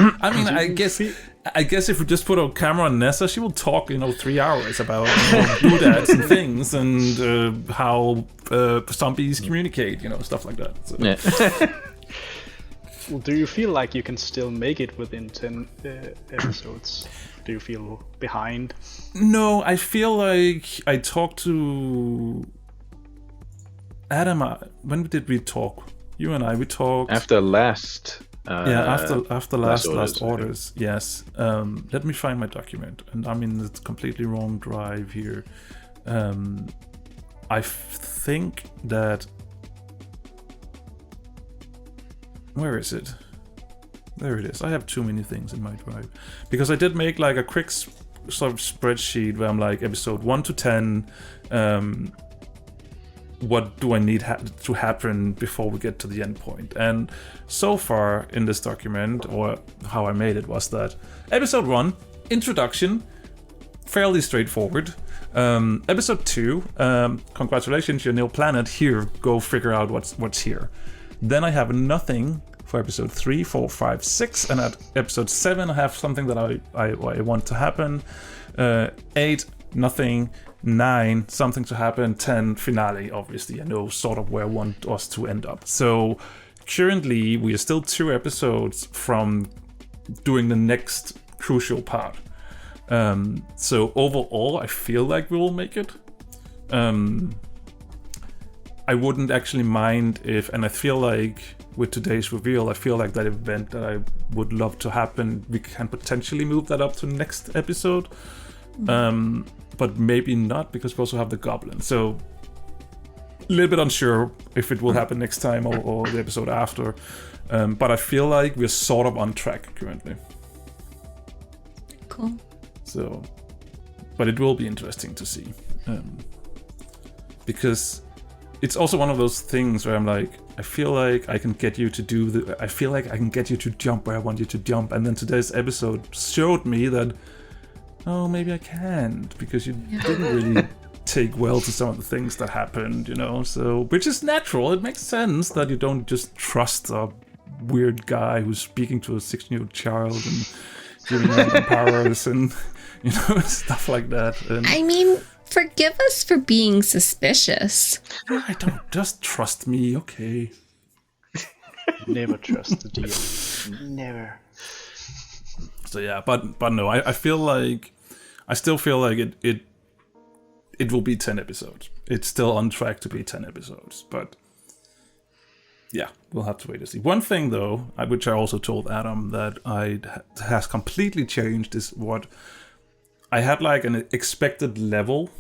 I mean, I guess if we just put a camera on Nessa, she will talk, 3 hours about doodads and things and how zombies communicate, stuff like that. So.
Yeah.
Well, do you feel like you can still make it within 10 episodes? Do you feel behind?
No, I feel like I talked to Adam. When did we talk? You and we talked
after last.
After last orders, yes. Let me find my document, and I'm in the completely wrong drive here. I think that. Where is it? There it is. I have too many things in my drive because I did make like a quick sort of spreadsheet where I'm like episode 1 to 10. What do I need to happen before we get to the end point? And so far in this document, or how I made it, was that episode 1, introduction, fairly straightforward. Episode 2, congratulations, your new planet, here, go figure out what's here. Then I have nothing for episode 3, 4, 5, 6, and at episode 7 I have something that I want to happen. 8, nothing. 9, something to happen. 10, finale, obviously. I know sort of where I want us to end up. So currently we are still 2 episodes from doing the next crucial part. So overall I feel like we will make it. I wouldn't actually mind if, and I feel like with today's reveal, I feel like that event that I would love to happen, we can potentially move that up to next episode. But maybe not, because we also have the goblin. So a little bit unsure if it will happen next time or the episode after. But I feel like we're sort of on track currently.
Cool.
So, but it will be interesting to see. Because it's also one of those things where I'm like, I feel like I can get you to I feel like I can get you to jump where I want you to jump, and then today's episode showed me that, oh, maybe I can't, because you didn't really take well to some of the things that happened, so, which is natural. It makes sense that you don't just trust a weird guy who's speaking to a 16-year-old child and giving him powers and, stuff like that. And,
I mean, forgive us for being suspicious.
I don't, just trust me, okay?
Never trust the DM. Never.
So yeah, but no, I still feel like it will be 10 episodes. It's still on track to be 10 episodes, but yeah, we'll have to wait to see. One thing though, which I also told Adam that has completely changed, is what I had like an expected level.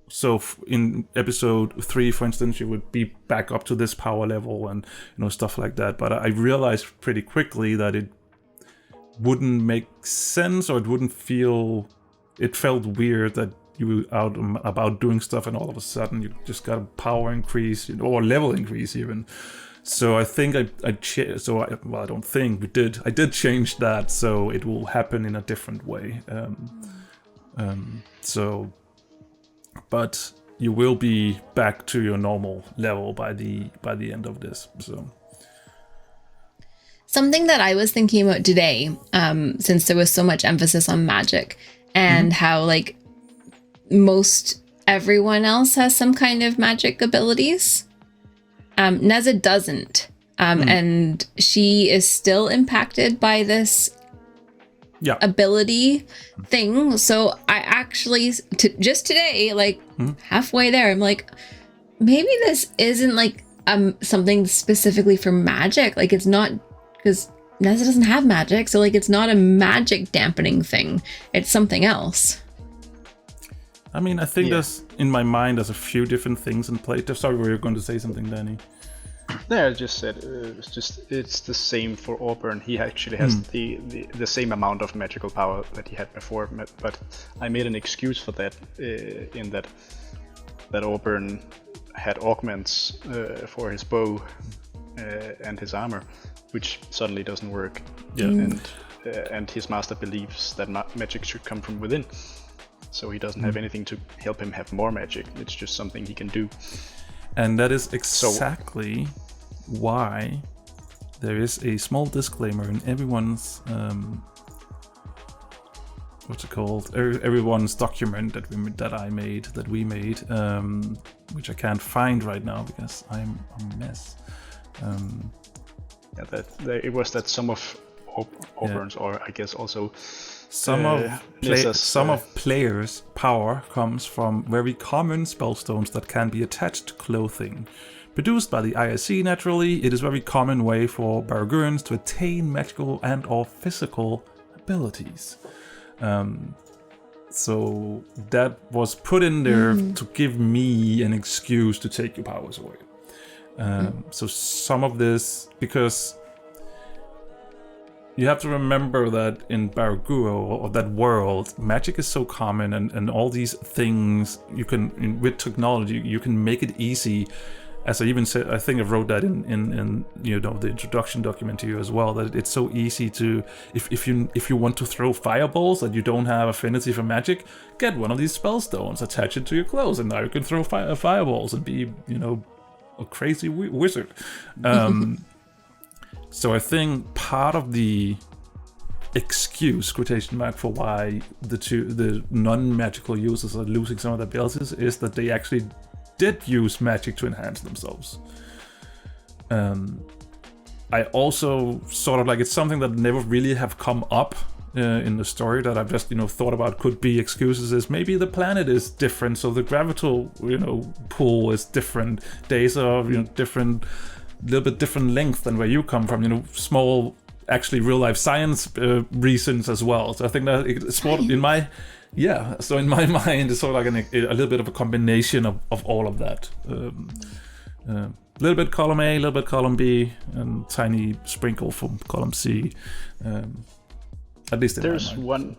So in episode 3, for instance, you would be back up to this power level and stuff like that. But I realized pretty quickly that it wouldn't make sense, or it felt weird that you were out about doing stuff and all of a sudden you just got a power increase or level increase even. So I think I don't think we did. I did change that, so it will happen in a different way. But you will be back to your normal level by the end of this. So
something that I was thinking about today, since there was so much emphasis on magic and how like most everyone else has some kind of magic abilities. Neza doesn't. And she is still impacted by this ability thing. So I actually, just today, like halfway there, I'm like, maybe this isn't like something specifically for magic. Like it's not, because Neza doesn't have magic. So like it's not a magic dampening thing. It's something else.
I mean, I think there's, in my mind, there's a few different things in play. Sorry, were you going to say something, Danny?
No, I just said it's the same for Auburn. He actually has the same amount of magical power that he had before, but I made an excuse for that in that Auburn had augments for his bow and his armor, which suddenly doesn't work. Yeah. And his master believes that magic should come from within. So he doesn't have anything to help him have more magic. It's just something he can do.
And that is exactly why there is a small disclaimer in everyone's everyone's document that we made, which I can't find right now because I'm a mess.
It was that some of Auburn's, or I guess also
some of players' power comes from very common spellstones that can be attached to clothing. Produced by the ISC naturally, it is a very common way for Baragurans to attain magical and or physical abilities. So that was put in there to give me an excuse to take your powers away. So some of this, because you have to remember that in Baraguro, or that world, magic is so common, and all these things you can, with technology, you can make it easy. As I even said, I think I wrote that in the introduction document to you as well, that it's so easy to, if you want to throw fireballs that you don't have affinity for magic, get one of these spellstones, attach it to your clothes, and now you can throw fireballs and be, a crazy wizard. So I think part of the excuse, quotation mark, for why the non-magical users are losing some of their abilities is that they actually did use magic to enhance themselves. I also sort of like, it's something that never really have come up in the story that I've just thought about could be excuses, is maybe the planet is different, so the gravital pull is different, days are different, little bit different length than where you come from, small actually real life science reasons as well. So I think that it's more in my mind it's sort of like a little bit of a combination of all of that. A little bit column A, a little bit column B, and tiny sprinkle from column C. At least in
there's
my mind.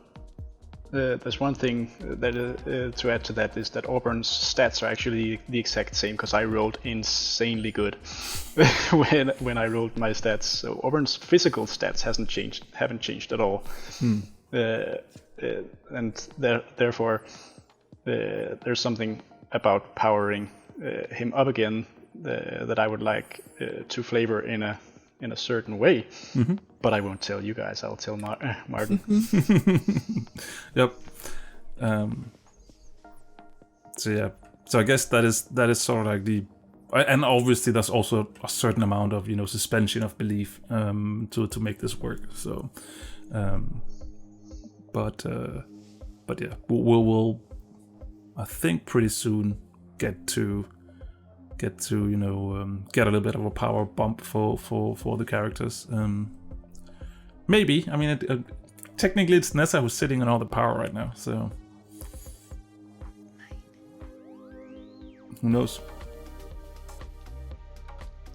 there's one thing that to add to that is that Auburn's stats are actually the exact same because I rolled insanely good when I rolled my stats. So Auburn's physical stats haven't changed at all, and therefore there's something about powering him up again that I would like to flavor in a certain way, but I won't tell you guys. I'll tell Martin.
Yep. So I guess that is sort of like the, and obviously there's also a certain amount of suspension of belief to make this work. So, but yeah, we'll I think pretty soon get to get a little bit of a power bump for the characters. Maybe, I mean, technically it's Nessa who's sitting on all the power right now, so who knows?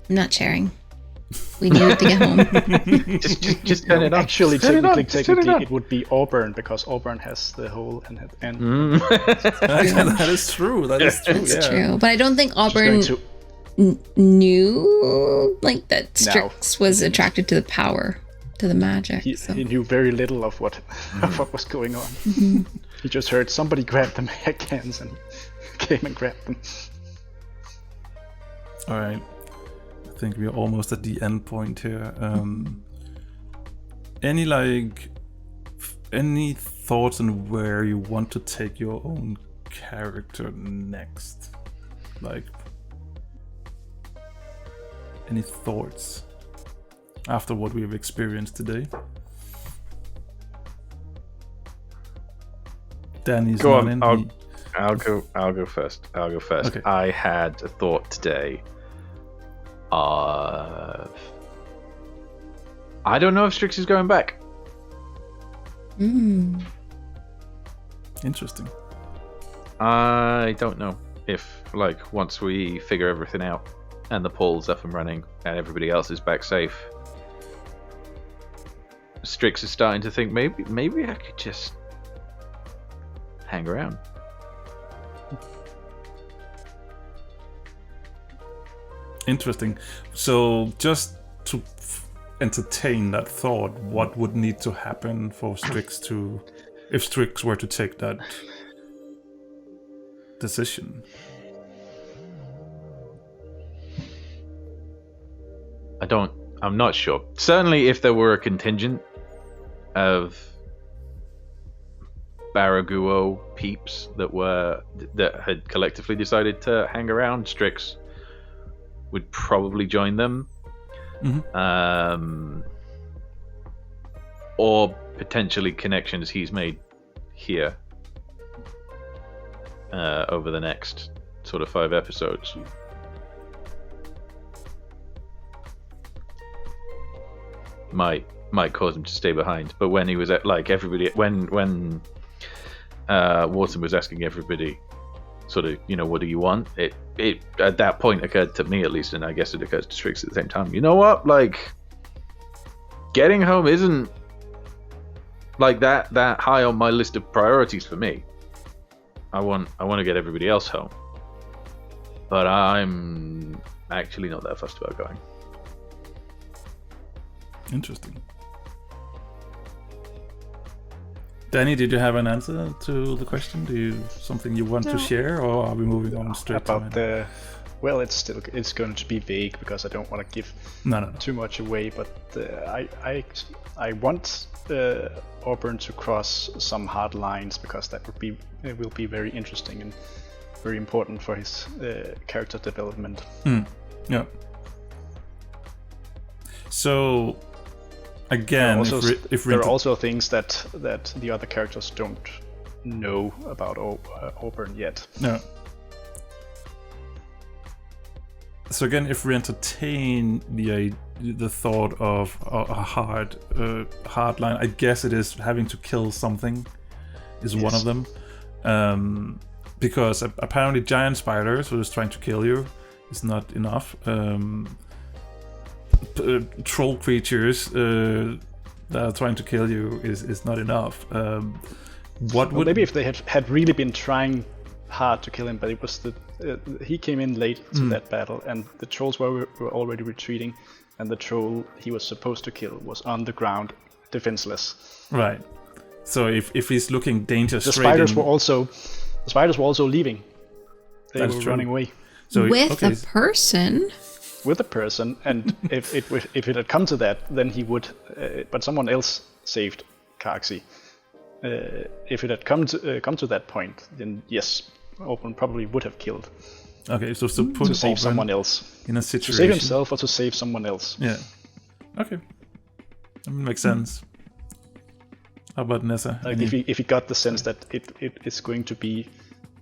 I'm not sharing. We need to get home.
just turn it on.
Actually,
Turn it on.
technically, it would be Auburn because Auburn has the whole and.
That is true. That's
true. But I don't think Auburn knew like that Strix was attracted to the power, to the magic.
He knew very little of what was going on. He just heard somebody grab the mag cans and came and grabbed them.
All right. I think we're almost at the end point here. Any thoughts on where you want to take your own character next? Like, any thoughts after what we've experienced today? Danny's
go
not
on.
in.
I'll go first.
Okay.
I had a thought today. I don't know if Strix is going back.
Interesting.
I don't know if, like, once we figure everything out and the pool's up and running and everybody else is back safe, Strix is starting to think maybe I could just hang around.
Interesting. So just to entertain that thought, what would need to happen for Strix to, if Strix were to take that decision?
I'm not sure. Certainly if there were a contingent of Baraguo peeps that had collectively decided to hang around, Strix would probably join them. Or potentially connections he's made here over the next sort of 5 episodes. Might cause him to stay behind, but when he was at, like, everybody, when Wharton was asking everybody sort of, what do you want, it at that point occurred to me, at least, and I guess it occurs to Strix at the same time, you know what, like, getting home isn't like that high on my list of priorities for me. I want to get everybody else home, but I'm actually not that fussed about going.
Interesting. Danny, did you have an answer to the question? Do you something you want to share, or are we moving on straight
about
to it?
Well, it's going to be vague because I don't want to give too much away. But I want Auburn to cross some hard lines because it will be very interesting and very important for his character development.
Yeah. So again,
there are also things that the other characters don't know about Auburn yet.
No. So again, if we entertain the thought of a hard line, I guess it is having to kill something is one of them, because apparently giant spiders who is trying to kill you is not enough. Troll creatures that are trying to kill you is not enough. What
Well,
would
maybe if they had really been trying hard to kill him, but it was he came in late to that battle, and the trolls were already retreating, and the troll he was supposed to kill was on the ground, defenseless.
right? So if he's looking danger
The
straight
spiders
in,
were also leaving. They
That's
were
true.
running away
so
With
okay,
a person.
with a person, and if it had come to that, then he would. But someone else saved Karksi. If it had come to that point, then yes, Open probably would have killed
okay, so put
to save
Open
someone else,
in a
to
situation.
save himself or to save someone else.
Yeah. Okay. That makes sense. How about Nessa?
Like if he got the sense that it is going to be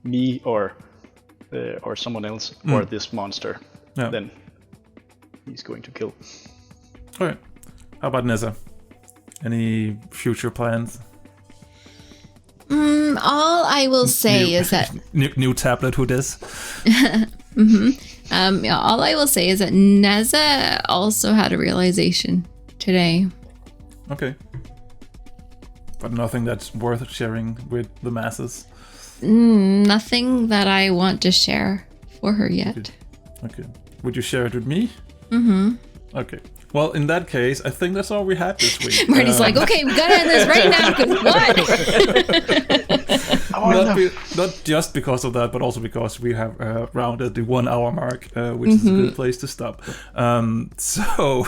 me or someone else or this monster,
Yeah.
then he's going to kill.
All right. How about Nessa? Any future plans?
All I will say is that
New tablet, who this?
all I will say is that Neza also had a realization today.
Okay. But nothing that's worth sharing with the masses.
Nothing that I want to share for her yet.
Okay. Would you share it with me? Mm-hmm. Okay. Well, in that case, I think that's all we had this week.
Marty's like, okay, we gotta end this right now, because what?
Not just because of that, but also because we have rounded the 1 hour mark, which is a good place to stop. So,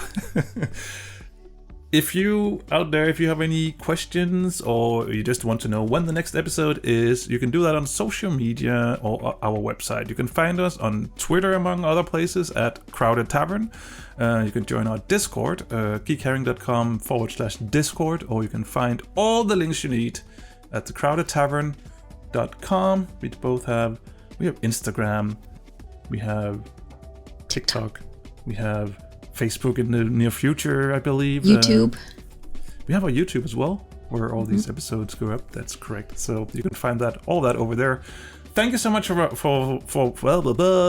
if you out there, if you have any questions or you just want to know when the next episode is, you can do that on social media or our website. You can find us on Twitter, among other places, at Crowded Tavern. You can join our Discord, geekherring.com/Discord, or you can find all the links you need at thecrowdedtavern.com. We have Instagram, we have TikTok, we have Facebook in the near future, I believe.
YouTube.
We have our YouTube as well, where all these episodes go up. That's correct. So you can find all that over there. Thank you so much for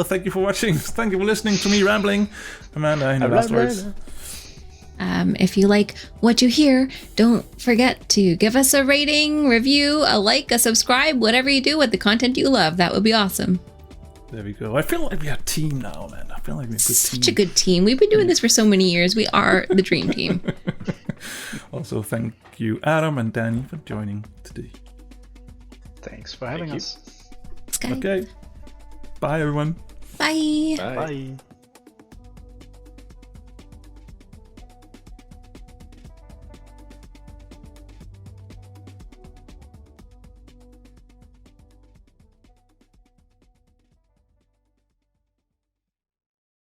thank you for watching. Thank you for listening to me rambling. Amanda, any last words?
If you like what you hear, don't forget to give us a rating, review, a like, a subscribe, whatever you do with the content you love. That would be awesome.
There we go. I feel like we're a team now, man. I feel like we're a good team.
Such a good team. We've been doing this for so many years. We are the dream team.
Also, thank you, Adam and Danny, for joining today.
Thanks for having us.
Sky.
Okay. Bye, everyone.
Bye.
Bye.
Bye.